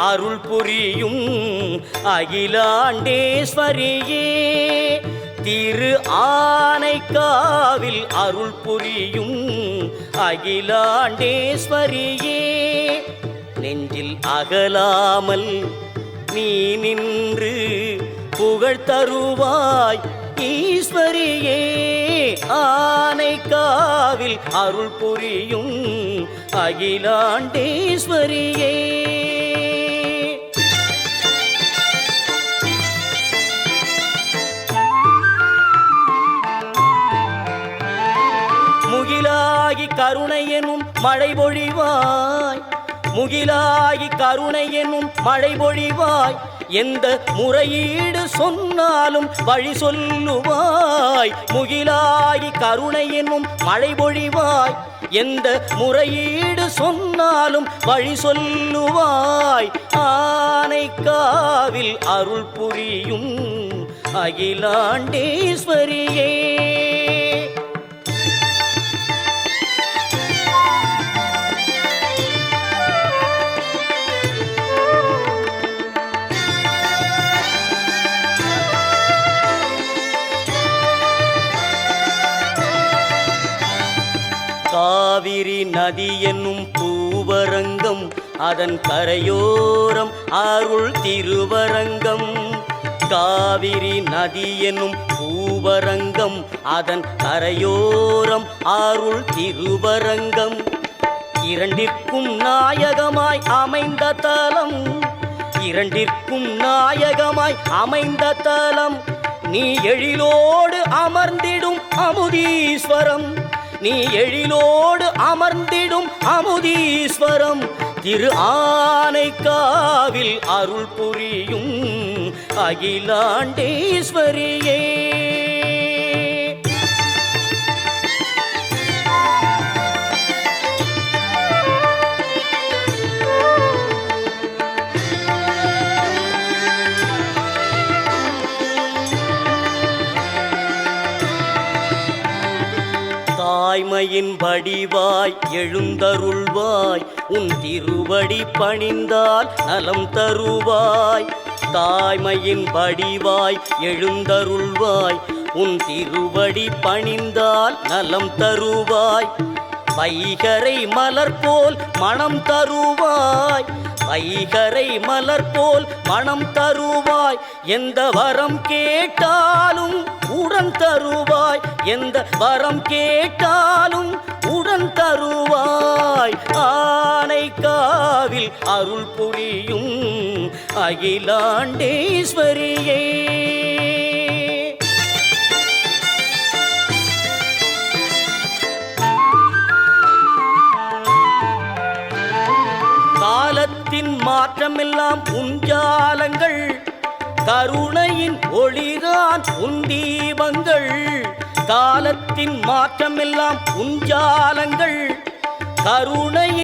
அருள் புரியும் அகிலாண்டேஸ்வரியே, திரு ஆனைக்காவில் அருள் புரியும் அகிலாண்டேஸ்வரியே, நெஞ்சில் அகலாமல் நீ நின்று புகழ் தருவாய் ஈஸ்வரியே, ஆனைக்காவில் அருள் புரியும் அகிலாண்டேஸ்வரியே. முகிலாகி கருணை எனும் மழை பொழிவாய், முகிலாகி கருணை எனும் மழை பொழிவாய், எந்த முறையீடு சொன்னாலும் வழி சொல்லுவாய். முகிலாகி கருணை என்னும் மழை பொழிவாய், எந்த முறையீடு சொன்னாலும் வழி சொல்லுவாய். ஆனைக்காவில் அருள் புரியும் அகிலாண்டேஸ்வரியே, காவிரி நதி என்னும் பூவரங்கம், அதன் கரையோரம் அருள் திருவரங்கம். காவிரி நதி என்னும் பூவரங்கம், அதன் கரையோரம் அருள் திருவரங்கம். இரண்டிற்கும் நாயகமாய் அமைந்த தலம், இரண்டிற்கும் நாயகமாய் அமைந்த தலம். நீ எழிலோடு அமர்ந்திடும் அமுதீஸ்வரம், நீ எழிலோடு அமர்ந்திடும் அமுதீஸ்வரம். திரு ஆனைக்காவில் அருள் புரியும் அகிலாண்டேஸ்வரியே. தாய்மையின் வடிவாய் எழுந்தருள்வாய், உன் திருவடி பணிந்தால் நலம் தருவாய். தாய்மையின் வடிவாய் எழுந்தருள்வாய், உன் திருவடி பணிந்தால் நலம் தருவாய். வைகரை மலர் போல் மனம் தருவாய், வைகரை மலர் போல் மனம் தருவாய். எந்த வரம் கேட்டாலும் உடன் தருவாய், எந்த வரம் கேட்டாலும் உடன் தருவாய். ஆனைக்காவில் அருள் புரியும் அகிலாண்டேஸ்வரியே, காலத்தின் மாற்றமெல்லாம் உஞ்சாலங்கள், கருணையின் ஒளிதான் உன் தீபங்கள். காலத்தின் மாற்றமெல்லாம் உஞ்சாலங்கள், கருணை